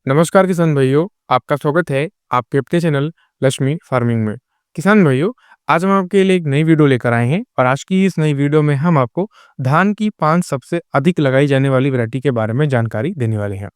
नमस्कार किसान भाइयों, आपका स्वागत है आपके अपने चैनल लक्ष्मी फार्मिंग में। किसान भाइयों, आज हम आपके लिए एक नई वीडियो लेकर आए हैं और आज की इस नई वीडियो में हम आपको धान की 5 सबसे अधिक लगाई जाने वाली वैरायटी के बारे में जानकारी देने वाले हैं।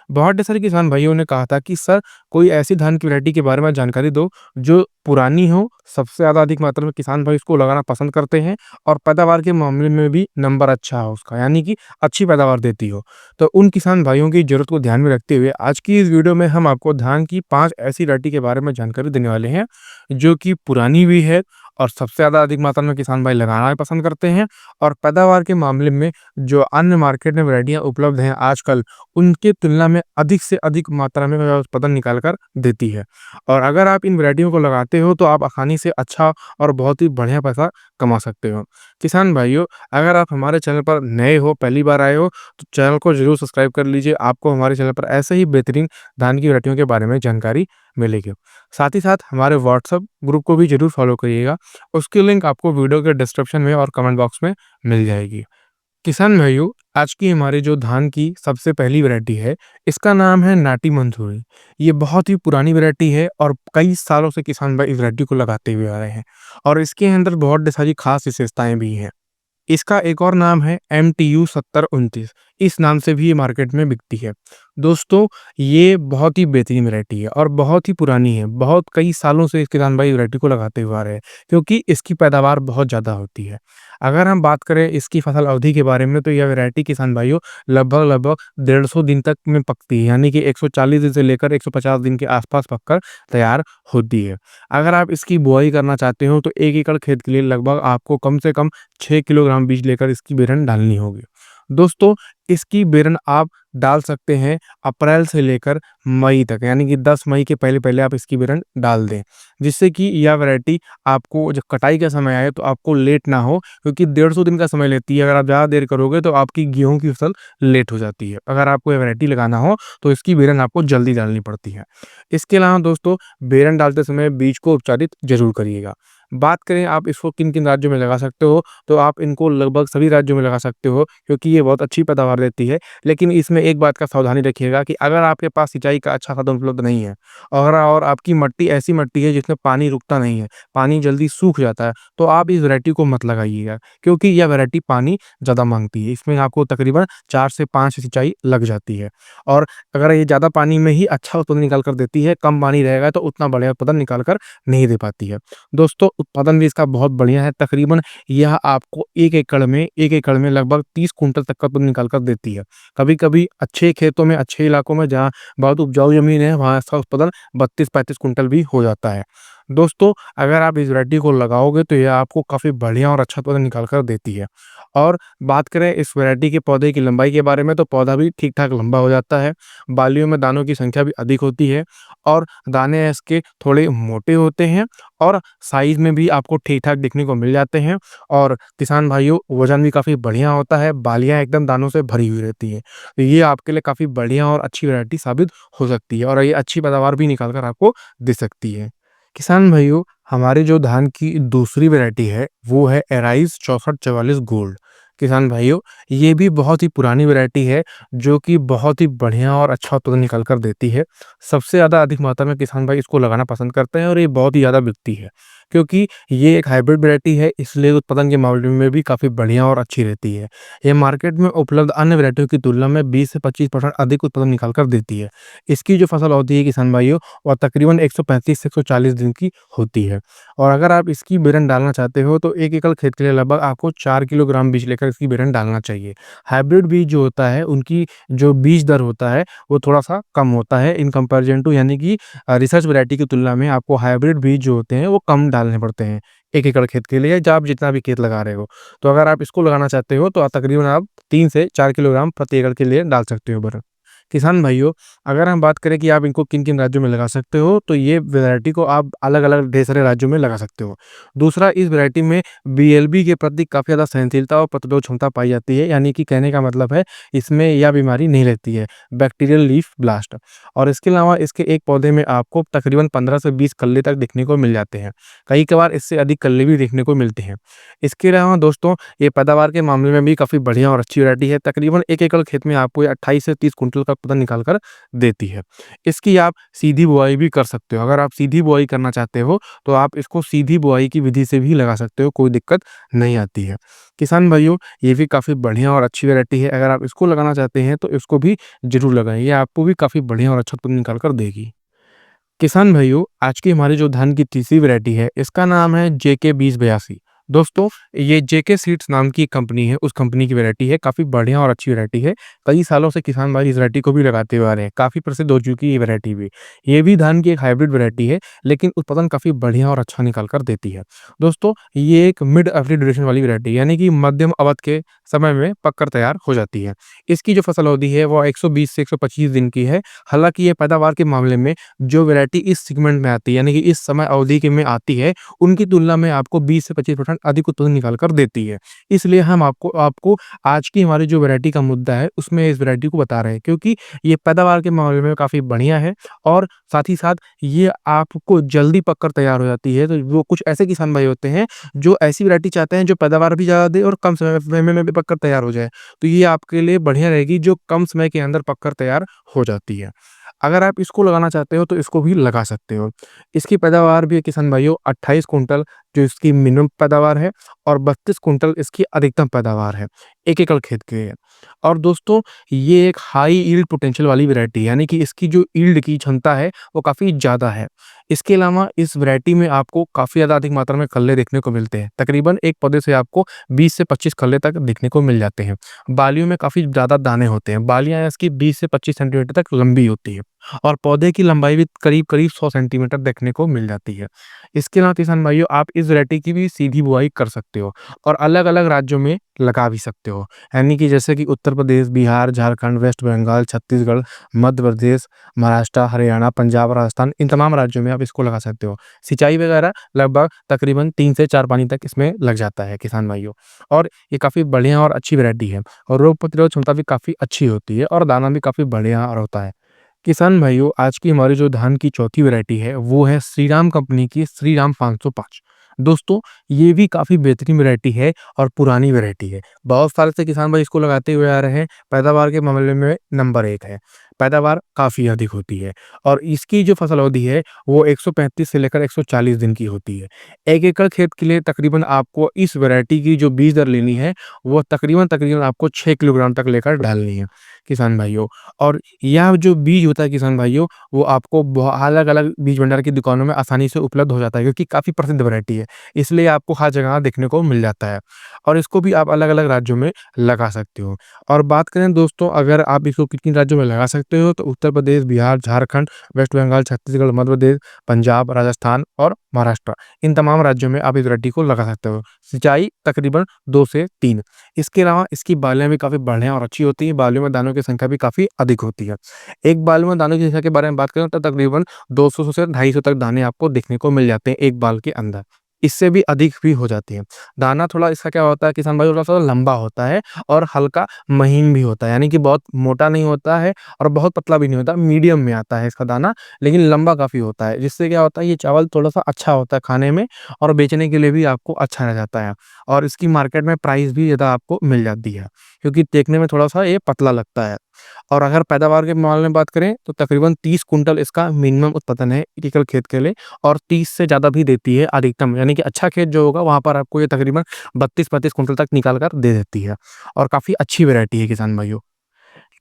बहुत ढेर सारे किसान भाइयों ने कहा था कि सर कोई ऐसी धान की वैरायटी के बारे में जानकारी दो जो पुरानी हो, सबसे ज़्यादा अधिक मात्रा में किसान भाई उसको लगाना पसंद करते हैं और पैदावार के मामले में भी नंबर अच्छा हो उसका, यानी कि अच्छी पैदावार देती हो। तो उन किसान भाइयों की ज़रूरत को ध्यान में रखते हुए आज की इस वीडियो में हम आपको धान की 5 ऐसी वैरायटी के बारे में जानकारी देने वाले हैं, जो कि पुरानी भी है और सबसे ज़्यादा अधिक मात्रा में किसान भाई लगाना भी पसंद करते हैं और पैदावार के मामले में जो अन्य मार्केट में वैरायटियाँ उपलब्ध हैं आजकल, उनके तुलना में अधिक से अधिक मात्रा में उत्पादन निकाल कर देती है। और अगर आप इन वैरायटियों को लगाते हो तो आप आसानी से अच्छा और बहुत ही बढ़िया पैसा कमा सकते हो। किसान भाइयों, अगर आप हमारे चैनल पर नए हो, पहली बार आए हो, तो चैनल को ज़रूर सब्सक्राइब कर लीजिए। आपको हमारे चैनल पर ऐसे ही बेहतरीन धान की वैरायटियों के बारे में जानकारी मिलेगी। साथ ही साथ हमारे व्हाट्सएप ग्रुप को भी ज़रूर फॉलो करिएगा। उसकी लिंक आपको वीडियो के डिस्क्रिप्शन में और कमेंट बॉक्स में मिल जाएगी। किसान भाइयों, आज की हमारी जो धान की सबसे पहली वैरायटी है, इसका नाम है नाटी मंसूरी। ये बहुत ही पुरानी वैरायटी है और कई सालों से किसान भाई इस वैरायटी को लगाते हुए आ रहे हैं और इसके अंदर बहुत ढेर सारी खास विशेषताएं भी हैं। इसका एक और नाम है MTU 7029। इस नाम से भी ये मार्केट में बिकती है। दोस्तों, ये बहुत ही बेहतरीन वैरायटी है और बहुत ही पुरानी है। बहुत कई सालों से इस किसान भाई वैरायटी को लगाते हुए आ रहे हैं क्योंकि इसकी पैदावार बहुत ज़्यादा होती है। अगर हम बात करें इसकी फसल अवधि के बारे में तो यह वैरायटी किसान भाइयों लगभग 150 दिन तक में पकती है, यानी कि 140 दिन से लेकर 150 दिन के आसपास पककर तैयार होती है। अगर आप इसकी बुआई करना चाहते हो तो 1 एकड़ खेत के लिए लगभग आपको कम से कम 6 किलोग्राम बीज लेकर इसकी बेरन डालनी होगी। दोस्तों, इसकी बेरन आप डाल सकते हैं अप्रैल से लेकर मई तक, यानी कि 10 मई के पहले-पहले आप इसकी बेरन डाल दें, जिससे कि यह वैरायटी आपको जब कटाई का समय आए तो आपको लेट ना हो, क्योंकि 150 दिन का समय लेती है। अगर आप ज़्यादा देर करोगे तो आपकी गेहूँ की फसल लेट हो जाती है। अगर आपको ये वैरायटी लगाना हो तो इसकी बेरन आपको जल्दी डालनी पड़ती है। इसके अलावा दोस्तों, बेरन डालते समय बीज को उपचारित ज़रूर करिएगा। बात करें आप इसको किन-किन राज्यों में लगा सकते हो, तो आप इनको लगभग सभी राज्यों में लगा सकते हो क्योंकि ये बहुत अच्छी पैदावार देती है। लेकिन इसमें एक बात का सावधानी रखिएगा कि अगर आपके पास सिंचाई का अच्छा साधन उपलब्ध नहीं है और आपकी मिट्टी ऐसी मिट्टी है जिसमें पानी रुकता नहीं है, पानी जल्दी सूख जाता है, तो आप इस वैरायटी को मत लगाइएगा क्योंकि यह वैरायटी पानी ज़्यादा माँगती है। इसमें आपको तकरीबन 4 से 5 सिंचाई लग जाती है और अगर ये ज़्यादा पानी में ही अच्छा उत्पादन निकाल कर देती है, कम पानी रहेगा तो उतना बढ़िया उत्पादन निकाल कर नहीं दे पाती है। दोस्तों, उत्पादन भी इसका बहुत बढ़िया है। तकरीबन यह आपको 1 एकड़ में लगभग 30 कुंटल तक का उत्पादन निकाल कर देती है। कभी-कभी अच्छे खेतों में, अच्छे इलाकों में जहाँ बहुत उपजाऊ ज़मीन है, वहाँ इसका उत्पादन 32-35 कुंटल भी हो जाता है। दोस्तों, अगर आप इस वैरायटी को लगाओगे तो यह आपको काफ़ी बढ़िया और अच्छा उत्पादन निकाल कर देती है। और बात करें इस वैरायटी के पौधे की लंबाई के बारे में तो पौधा भी ठीक-ठाक लंबा हो जाता है। बालियों में दानों की संख्या भी अधिक होती है और दाने इसके थोड़े मोटे होते हैं और साइज़ में भी आपको ठीक-ठाक देखने को मिल जाते हैं और किसान भाइयों, वज़न भी काफ़ी बढ़िया होता है, बालियाँ एकदम दानों से भरी हुई रहती हैं। तो ये आपके लिए काफ़ी बढ़िया और अच्छी वैरायटी साबित हो सकती है और ये अच्छी पैदावार भी निकाल कर आपको दे सकती है। किसान भाइयों, हमारी जो धान की दूसरी वैरायटी है, वो है एराइज़ 6444 गोल्ड। किसान भाइयों, ये भी बहुत ही पुरानी वैरायटी है, जो कि बहुत ही बढ़िया और अच्छा उत्पादन निकाल कर देती है। सबसे ज़्यादा अधिक मात्रा में किसान भाई इसको लगाना पसंद करते हैं और ये बहुत ही ज़्यादा बिकती है, क्योंकि ये एक हाइब्रिड वैरायटी है, इसलिए उत्पादन के मामले में भी काफ़ी बढ़िया और अच्छी रहती है। ये मार्केट में उपलब्ध अन्य वैरायटियों की तुलना में 20 से 25% अधिक उत्पादन निकाल कर देती है। इसकी जो फसल अवधि है किसान भाइयों, वह तकरीबन 135 से 140 दिन की होती है और अगर आप इसकी बेरन डालना चाहते हो तो 1 एकड़ खेत के लिए लगभग आपको 4 किलोग्राम बीज लेकर इसकी बेरन डालना चाहिए। हाइब्रिड बीज जो होता है, उनकी जो बीज दर होता है, वो थोड़ा-सा कम होता है इन कंपैरिज़न टू, यानी कि रिसर्च वैरायटी की तुलना में आपको हाइब्रिड बीज जो होते हैं, वो कम डालने पड़ते हैं 1 एकड़ खेत के लिए, या आप जितना भी खेत लगा रहे हो। तो अगर आप इसको लगाना चाहते हो तो तकरीबन आप 3 से 4 किलोग्राम प्रति एकड़ के लिए डाल सकते हो बेरन। किसान भाइयों, अगर हम बात करें कि आप इनको किन-किन राज्यों में लगा सकते हो, तो ये वैरायटी को आप अलग-अलग ढेर सारे राज्यों में लगा सकते हो। दूसरा, इस वैरायटी में BLB के प्रति काफ़ी ज़्यादा सहनशीलता और प्रतिरोध क्षमता पाई जाती है, यानी कि कहने का मतलब है, इसमें यह बीमारी नहीं रहती है, बैक्टीरियल लीफ ब्लास्ट। और इसके अलावा इसके एक पौधे में आपको तकरीबन 15 से 20 कल्ले तक देखने को मिल जाते हैं। कई कभार इससे अधिक कल्ले भी देखने को मिलते हैं। इसके अलावा दोस्तों, ये पैदावार के मामले में भी काफ़ी बढ़िया और अच्छी वैरायटी है। तकरीबन 1 एकड़ खेत में आपको ये 28 से 30 कुंटल का उत्पादन निकाल कर देती है। इसकी आप सीधी बुआई भी कर सकते हो। अगर आप सीधी बुआई करना चाहते हो, तो आप इसको सीधी बुआई की विधि से भी लगा सकते हो, कोई दिक्कत नहीं आती है। किसान भाइयों, ये भी काफ़ी बढ़िया और अच्छी वैरायटी है। अगर आप इसको लगाना चाहते हैं, तो इसको भी ज़रूर लगाएँ। ये आपको भी काफ़ी बढ़िया और अच्छा उत्पादन निकाल कर देगी। किसान भाइयों, आज की हमारी जो धान की तीसरी वैरायटी है, इसका नाम है जेके 2082। दोस्तों, ये जेके सीड्स नाम की एक कंपनी है, उस कंपनी की वैरायटी है, काफ़ी बढ़िया और अच्छी वैरायटी है। कई सालों से किसान भाई इस वैरायटी को भी लगाते हुए आ रहे हैं, काफ़ी प्रसिद्ध हो चुकी है ये वैरायटी भी। ये भी धान की एक हाइब्रिड वैरायटी है, लेकिन उत्पादन काफ़ी बढ़िया और अच्छा निकाल कर देती है। दोस्तों, ये एक मिड एवरेज ड्यूरेशन वाली वैरायटी है, यानी कि मध्यम अवधि के समय में पककर तैयार हो जाती है। इसकी जो फसल अवधि है, वो 120 से 125 दिन की है। हालाँकि ये पैदावार के मामले में जो वैरायटी इस सेगमेंट में आती है, यानी कि इस समय अवधि के में आती है, उनकी तुलना में आपको 20 से 25% अधिक उत्पादन निकाल कर देती है। इसलिए हम आपको आपको आज की हमारी जो वैरायटी का मुद्दा है, उसमें इस वैरायटी को बता रहे हैं, क्योंकि ये पैदावार के मामले में काफ़ी बढ़िया है और साथ ही साथ ये आपको जल्दी पककर तैयार हो जाती है। तो वो कुछ ऐसे किसान भाई होते हैं, जो ऐसी वैरायटी चाहते हैं, जो पैदावार भी ज़्यादा दे और कम समय में भी पककर तैयार हो जाए। तो ये आपके लिए बढ़िया रहेगी, जो कम समय के अंदर पककर तैयार हो जाती है। अगर आप इसको लगाना चाहते हो, तो इसको भी लगा सकते हो। इसकी पैदावार भी है किसान भाइयों 28 कुंटल जो इसकी मिनिमम पैदावार है और 32 कुंटल इसकी अधिकतम पैदावार है, 1 एकड़ खेत के लिए। और दोस्तों, ये एक हाई यील्ड पोटेंशियल वाली वैरायटी है, यानी कि इसकी जो यील्ड की क्षमता है, वो काफ़ी ज़्यादा है। इसके अलावा इस वैरायटी में आपको काफ़ी ज़्यादा अधिक मात्रा में कल्ले देखने को मिलते हैं। तकरीबन एक पौधे से आपको 20 से 25 कल्ले तक देखने को मिल जाते हैं। बालियों में काफ़ी ज़्यादा दाने होते हैं। बालियाँ इसकी 20 से 25 सेंटीमीटर तक लंबी होती है और पौधे की लंबाई भी करीब-करीब 100 सेंटीमीटर देखने को मिल जाती है। इसके अलावा किसान भाइयों, आप इस वैरायटी की भी सीधी बुआई कर सकते हो और अलग-अलग राज्यों में लगा भी सकते हो। यानी कि जैसे कि उत्तर प्रदेश, बिहार, झारखंड, वेस्ट बंगाल, छत्तीसगढ़, मध्य प्रदेश, महाराष्ट्र, हरियाणा, पंजाब, राजस्थान, इन तमाम राज्यों में आप इसको लगा सकते हो। सिंचाई वगैरह लगभग तकरीबन 3 से 4 पानी तक इसमें लग जाता है किसान भाइयों। और ये काफ़ी बढ़िया और अच्छी वैरायटी है और रोग प्रतिरोध क्षमता भी काफ़ी अच्छी होती है और दाना भी काफ़ी बढ़िया और होता है। किसान भाइयों, आज की हमारी जो धान की चौथी वैरायटी है, वो है श्रीराम कंपनी की श्रीराम 505। दोस्तों, ये भी काफ़ी बेहतरीन वैरायटी है और पुरानी वैरायटी है। बहुत साल से किसान भाई इसको लगाते हुए आ रहे हैं। पैदावार के मामले में नंबर 1 है। पैदावार काफ़ी अधिक होती है और इसकी जो फसल अवधि है, वो 135 से लेकर 140 दिन की होती है। 1 एकड़ खेत के लिए तकरीबन आपको इस वैरायटी की जो बीज दर लेनी है, वो तकरीबन आपको 6 किलोग्राम तक लेकर डालनी है, किसान भाइयों। और यह जो बीज होता है किसान भाइयों, वो आपको अलग-अलग बीज भंडार की दुकानों में आसानी से उपलब्ध हो जाता है, क्योंकि काफ़ी प्रसिद्ध वैरायटी है। इसलिए आपको हर जगह देखने को मिल जाता है और इसको भी आप अलग-अलग राज्यों में लगा सकते हो। और बात करें दोस्तों, अगर आप इसको किन-किन राज्यों में लगा सकते हो, तो उत्तर प्रदेश, बिहार, झारखंड, वेस्ट बंगाल, छत्तीसगढ़, मध्य प्रदेश, पंजाब, राजस्थान और महाराष्ट्र, इन तमाम राज्यों में आप इस वैरायटी को लगा सकते हो। सिंचाई तकरीबन 2 से 3। इसके अलावा इसकी बालें भी काफ़ी बढ़िया और अच्छी होती हैं। बालों में दानों की संख्या भी काफ़ी अधिक होती है। एक बाल में दानों की संख्या के बारे में बात करें, तो तकरीबन 200 से 250 तक दाने आपको देखने को मिल जाते हैं एक बाल के अंदर। इससे भी अधिक भी हो जाती है। दाना थोड़ा इसका क्या होता है किसान भाई, थोड़ा-सा लंबा होता है और हल्का महीन भी होता है, यानी कि बहुत मोटा नहीं होता है और बहुत पतला भी नहीं होता, मीडियम में आता है इसका दाना, लेकिन लंबा काफ़ी होता है। जिससे क्या होता है, ये चावल थोड़ा-सा अच्छा होता है खाने में और बेचने के लिए भी आपको अच्छा रह जाता है और इसकी मार्केट में प्राइस भी ज़्यादा आपको मिल जाती है, क्योंकि देखने में थोड़ा-सा ये पतला लगता है। और अगर पैदावार के मामले में बात करें, तो तकरीबन 30 कुंटल इसका मिनिमम उत्पादन है 1 एकड़ खेत के लिए और 30 से ज़्यादा भी देती है अधिकतम, यानी कि अच्छा खेत जो होगा, वहाँ पर आपको ये तकरीबन 32-35 कुंटल तक निकाल कर दे देती है और काफ़ी अच्छी वैरायटी है किसान भाइयों।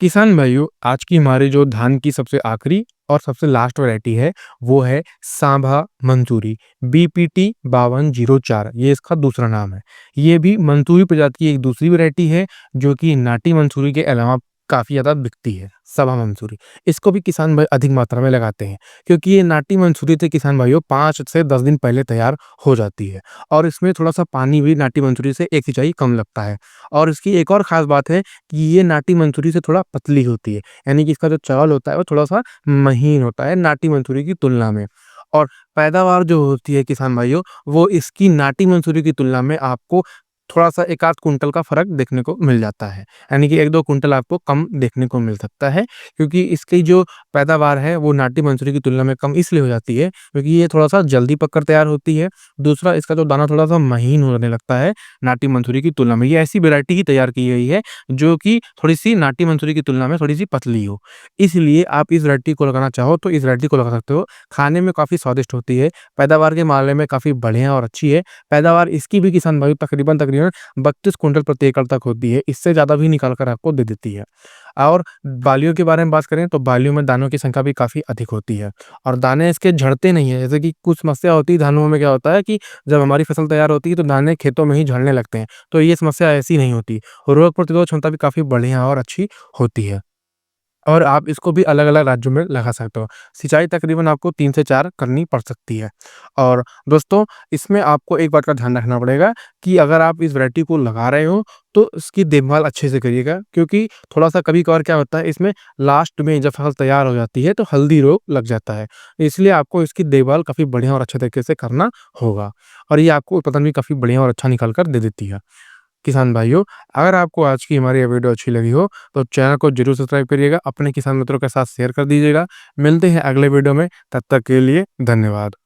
किसान भाइयों, आज की हमारी जो धान की सबसे आखिरी और सबसे लास्ट वैरायटी है, वो है सांभा मंसूरी, बीपीटी 5204, ये इसका दूसरा नाम है। ये भी मंसूरी प्रजाति की एक दूसरी वैरायटी है, जो कि नाटी मंसूरी के अलावा काफ़ी ज़्यादा बिकती है, सांभा मंसूरी। इसको भी किसान भाई अधिक मात्रा में लगाते हैं, क्योंकि ये नाटी मंसूरी से किसान भाइयों 5 से 10 दिन पहले तैयार हो जाती है और इसमें थोड़ा-सा पानी भी नाटी मंसूरी से 1 सिंचाई कम लगता है। और इसकी एक और ख़ास बात है कि ये नाटी मंसूरी से थोड़ा पतली होती है, यानी कि इसका जो चावल होता है, वो थोड़ा-सा महीन होता है नाटी मंसूरी की तुलना में। और पैदावार जो होती है किसान भाइयों, वो इसकी नाटी मंसूरी की तुलना में आपको थोड़ा-सा 1 आध कुंटल का फ़र्क देखने को मिल जाता है। यानी कि 1-2 कुंटल आपको कम देखने को मिल सकता है, क्योंकि इसकी जो पैदावार है वो नाटी मंसूरी की तुलना में कम इसलिए हो जाती है, क्योंकि ये थोड़ा-सा जल्दी पककर तैयार होती है। दूसरा, इसका जो दाना थोड़ा-सा महीन होने लगता है नाटी मंसूरी की तुलना में। ये ऐसी वैरायटी ही तैयार की गई है जो कि थोड़ी-सी नाटी मंसूरी की तुलना में थोड़ी-सी पतली हो। इसलिए आप इस वैरायटी को लगाना चाहो तो इस वैरायटी को लगा सकते हो। खाने में काफ़ी स्वादिष्ट होती है, पैदावार के मामले में काफ़ी बढ़िया और अच्छी है। पैदावार इसकी भी किसान भाई तकरीबन 32 कुंटल प्रति एकड़ तक होती है, इससे ज़्यादा भी निकाल कर आपको दे देती है। और बालियों के बारे में बात करें तो बालियों में दानों की संख्या भी काफ़ी अधिक होती है और दाने इसके झड़ते नहीं है। जैसे कि कुछ समस्या होती है धानों में, क्या होता है कि जब हमारी फसल तैयार होती है तो दाने खेतों में ही झड़ने लगते हैं, तो ये समस्या ऐसी नहीं होती। रोग प्रतिरोधक क्षमता भी काफ़ी बढ़िया और अच्छी होती है। और आप इसको भी अलग-अलग राज्यों में लगा सकते हो। सिंचाई तकरीबन आपको 3 से 4 करनी पड़ सकती है। और दोस्तों, इसमें आपको एक बात का ध्यान रखना पड़ेगा कि अगर आप इस वैरायटी को लगा रहे हो तो इसकी देखभाल अच्छे से करिएगा, क्योंकि थोड़ा-सा कभी-कभार क्या होता है, इसमें लास्ट में जब फसल तैयार हो जाती है तो हल्दी रोग लग जाता है। इसलिए आपको इसकी देखभाल काफ़ी बढ़िया और अच्छे तरीके से करना होगा और ये आपको उत्पादन भी काफ़ी बढ़िया और अच्छा निकाल कर दे देती है। किसान भाइयों, अगर आपको आज की हमारी ये वीडियो अच्छी लगी हो तो चैनल को ज़रूर सब्सक्राइब करिएगा, अपने किसान मित्रों के साथ शेयर कर दीजिएगा। मिलते हैं अगले वीडियो में, तब तक के लिए धन्यवाद।